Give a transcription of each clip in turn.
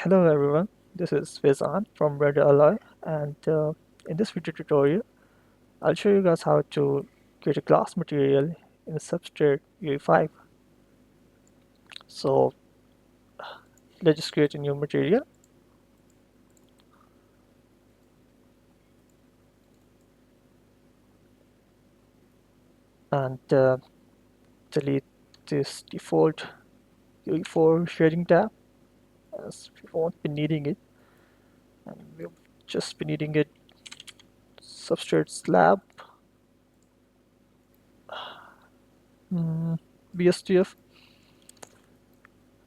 Hello everyone, this is Vezan from Red Alloy, and in this video tutorial I'll show you guys how to create a glass material in Substrate UE5. So let's just create a new material, and delete this default UE4 shading tab as we won't be needing it, and we'll just be needing it Substrate slab BSTF,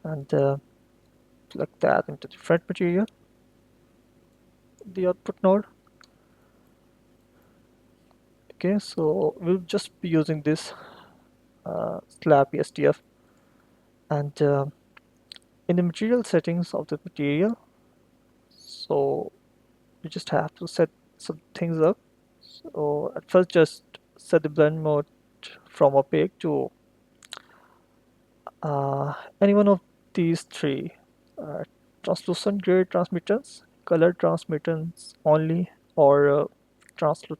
and plug that into the front material, the output node. Okay, so we'll just be using this slab STF, and in the material settings of the material, so you just have to set some things up. So at first just set the blend mode from opaque to any one of these three: uh, translucent gray transmittance, color transmittance only, or translu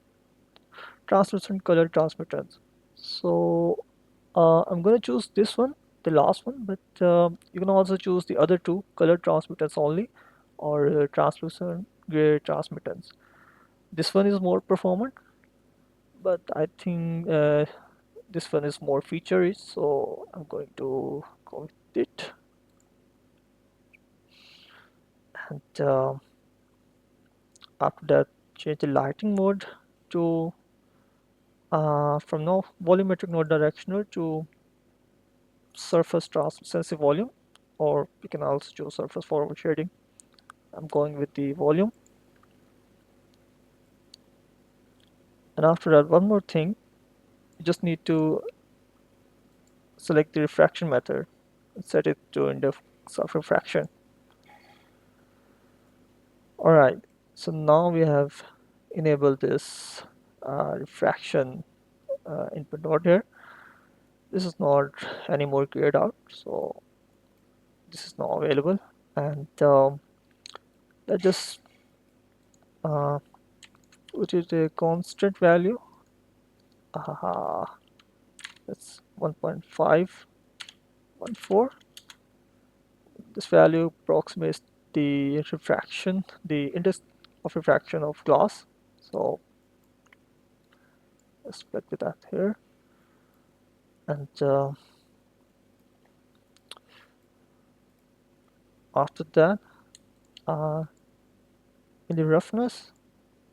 translucent color transmittance. So I'm going to choose this one, the last one, but you can also choose the other two, color transmittance only or translucent gray transmittance. This one is more performant, but I think this one is more feature rich, so I'm going to go with it. And after that, change the lighting mode to from now volumetric node directional to surface translucency volume, or you can also choose surface forward shading. I'm going with the volume. And after that, one more thing, you just need to select the refraction method and set it to index of refraction. All right, so now we have enabled this refraction input node here. This is not anymore cleared out, so this is now available. And let's just uh, put it a constant value. That's 1.514. This value approximates the refraction, the index of refraction of glass. So let's plug with that here. And after that, uh, in the roughness,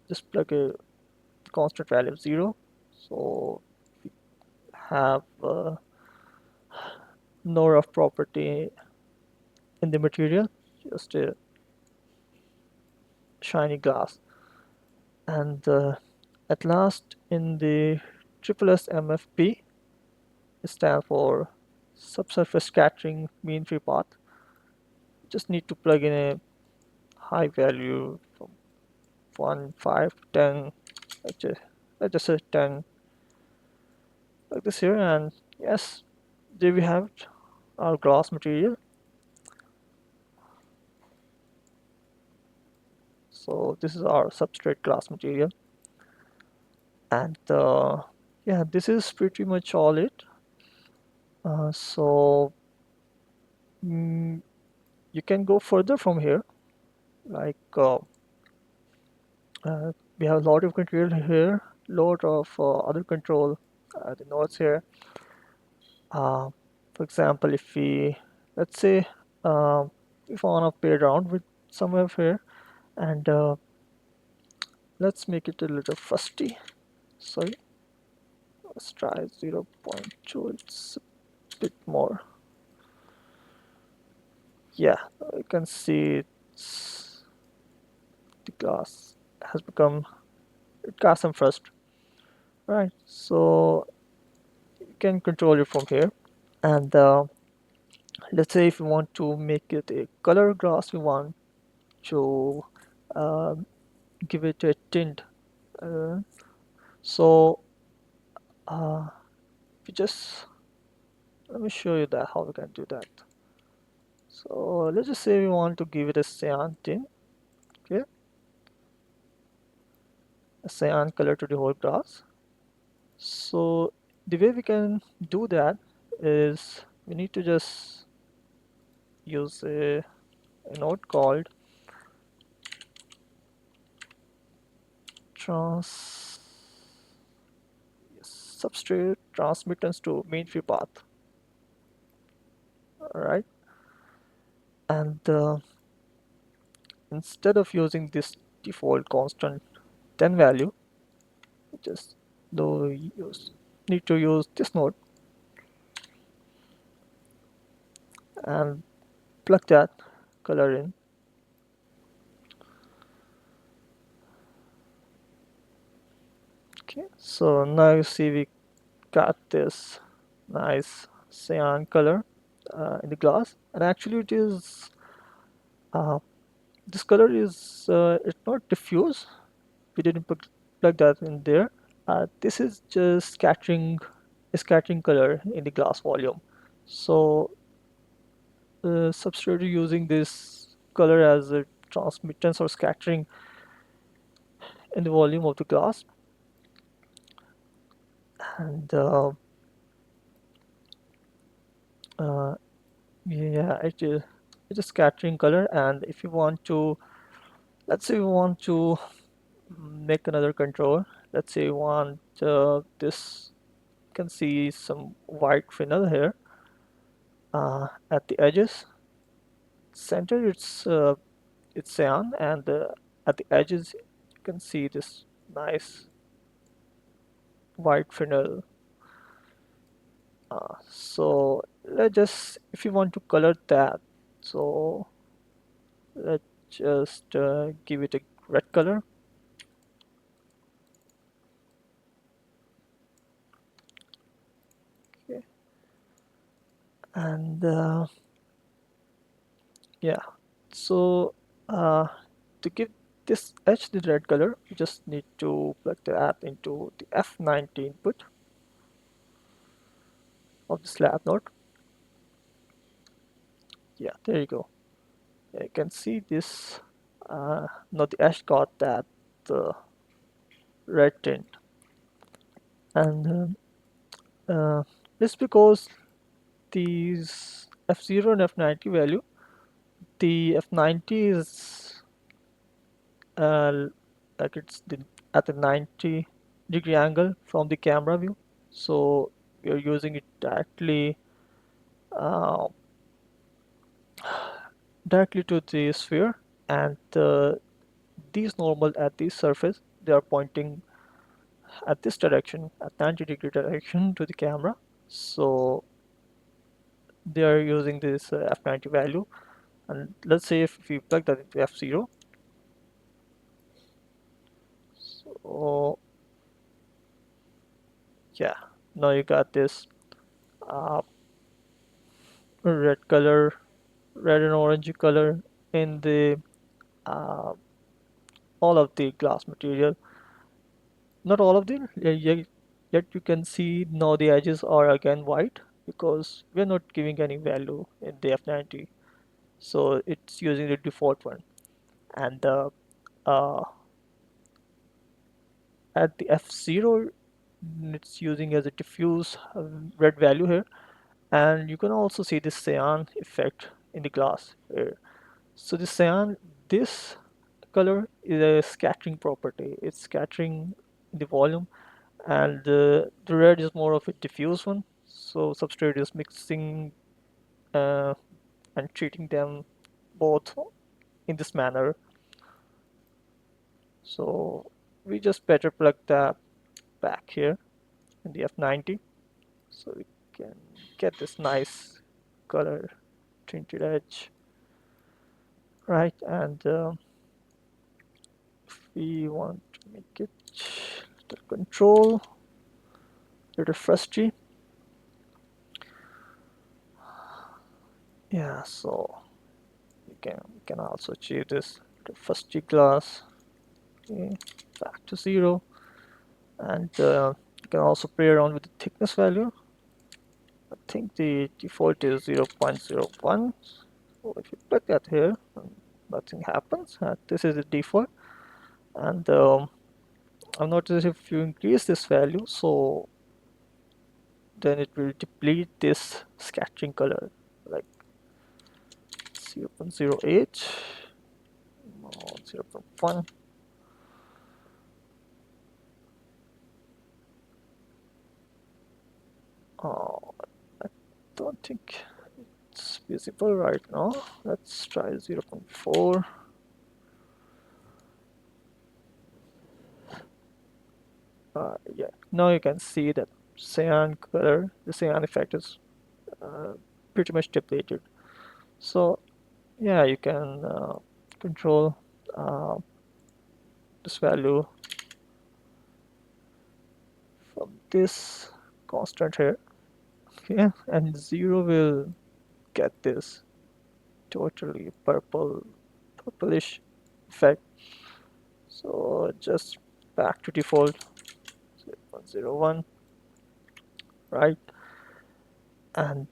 just plug a constant value of 0. So we have no rough property in the material, just a shiny glass. And at last, in the triple SMFP, it stands for subsurface scattering mean free path. Just need to plug in a high value from 1, 5, 10. Let's just say 10, like this here, and yes, there we have it, our glass material. So this is our substrate glass material, and yeah, this is pretty much all it. So mm, you can go further from here, like we have a lot of control here, lot of other control, the nodes here. Uh, for example, if we, let's say, if I want to play around with some of here, and let's make it a little fusty. Sorry, let's try 0.2. It's a bit more. Yeah, you can see the glass has become, it got some frust. Right, so you can control it from here. And let's say if you want to make it a color glass, we want to uh, give it a tint. Uh, so we just, let me show you that how we can do that. So let's just say we want to give it a cyan tint. Okay, a cyan color to the whole glass. So the way we can do that is we need to just use a node called trans substrate transmittance to mean free path. All right, and instead of using this default constant 10 value, we just do need to use this node and plug that color in. Okay, so now you see we got this nice cyan color in the glass, and actually it is uh, this color is it's not diffuse. We didn't plug that in there. This is just scattering color in the glass volume. So Substrate using this color as a transmittance or scattering in the volume of the glass, and uh, yeah, it is scattering color. And if you want to, let's say you want to make another control. Let's say you want this. You can see some white finial here at the edges. Center it's cyan, and at the edges you can see this nice white finial. So let's just, if you want to color that, so let's just give it a red color. Okay, and yeah, so uh, to give this edge the red color, you just need to plug that into the F90 input of the slab node. Yeah, there you go. Yeah, you can see this. Now the edge got that uh, red tint, and it's because these F0 and F90 value, the F90 is uh, like at the 90-degree angle from the camera view, so you're using it uh, directly to the sphere, and these normal at the surface, they are pointing at this direction, at 90-degree direction to the camera. So they are using this F90 value, and let's say if we plug that into F0, so yeah, now you got this uh, red color, red and orange color in the uh, all of the glass material. Not all of them, yet you can see now the edges are again white because we're not giving any value in the F90, so it's using the default one. And uh, at the F0, it's using as a diffuse red value here, and you can also see the cyan effect in the glass here. So the cyan, this color is a scattering property. It's scattering the volume, and the red is more of a diffuse one. So Substrate is mixing uh, and treating them both in this manner. So we just better plug that back here in the F90, so we can get this nice color tinted edge, right? And if we want to make it little control, little frusty, yeah. So we can also achieve this little frusty glass. Okay, back to 0, and you can also play around with the thickness value. I think the default is 0.01. So if you click at here, nothing happens. This is the default, and I've noticed if you increase this value, so then it will deplete this scattering color, like 0.08 or 0.1. Oh, I don't think it's visible right now. Let's try 0.4. Yeah, now you can see that cyan color, the cyan effect is uh, pretty much depleted. So yeah, you can control uh, this value from this constant here. Okay, and zero will get this totally purplish effect. So just back to default 0.01, right? And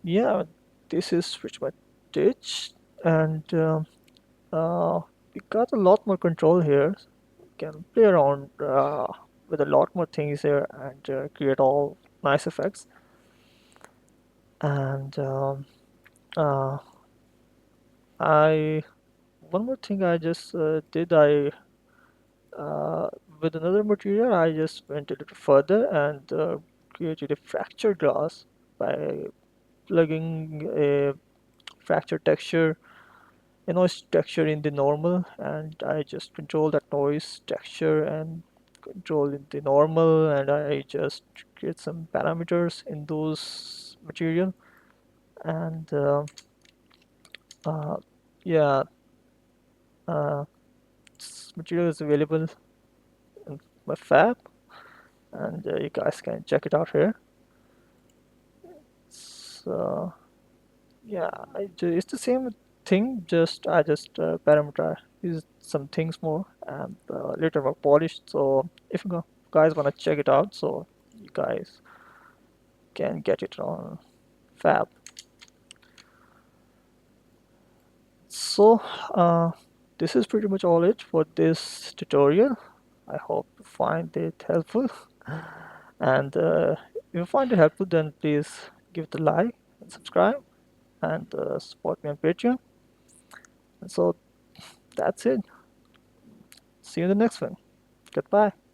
yeah, this is pretty much it. And we got a lot more control here. We can play around with a lot more things here and create all nice effects. And uh, I one more thing I just did, I uh, with another material I just went a little further and created a fracture glass by plugging a fracture texture, a noise texture in the normal, and I just control that noise texture and control in the normal, and I just create some parameters in those material. And uh, yeah, uh, this material is available in my fab, and you guys can check it out here. So yeah, it's the same thing, just I just parameter is some things more and later more polished. So if you guys want to check it out, so you guys can get it on fab. So uh, this is pretty much all it for this tutorial. I hope you find it helpful. And if you find it helpful, then please give it a like and subscribe and support me on Patreon. And so that's it. See you in the next one. Goodbye.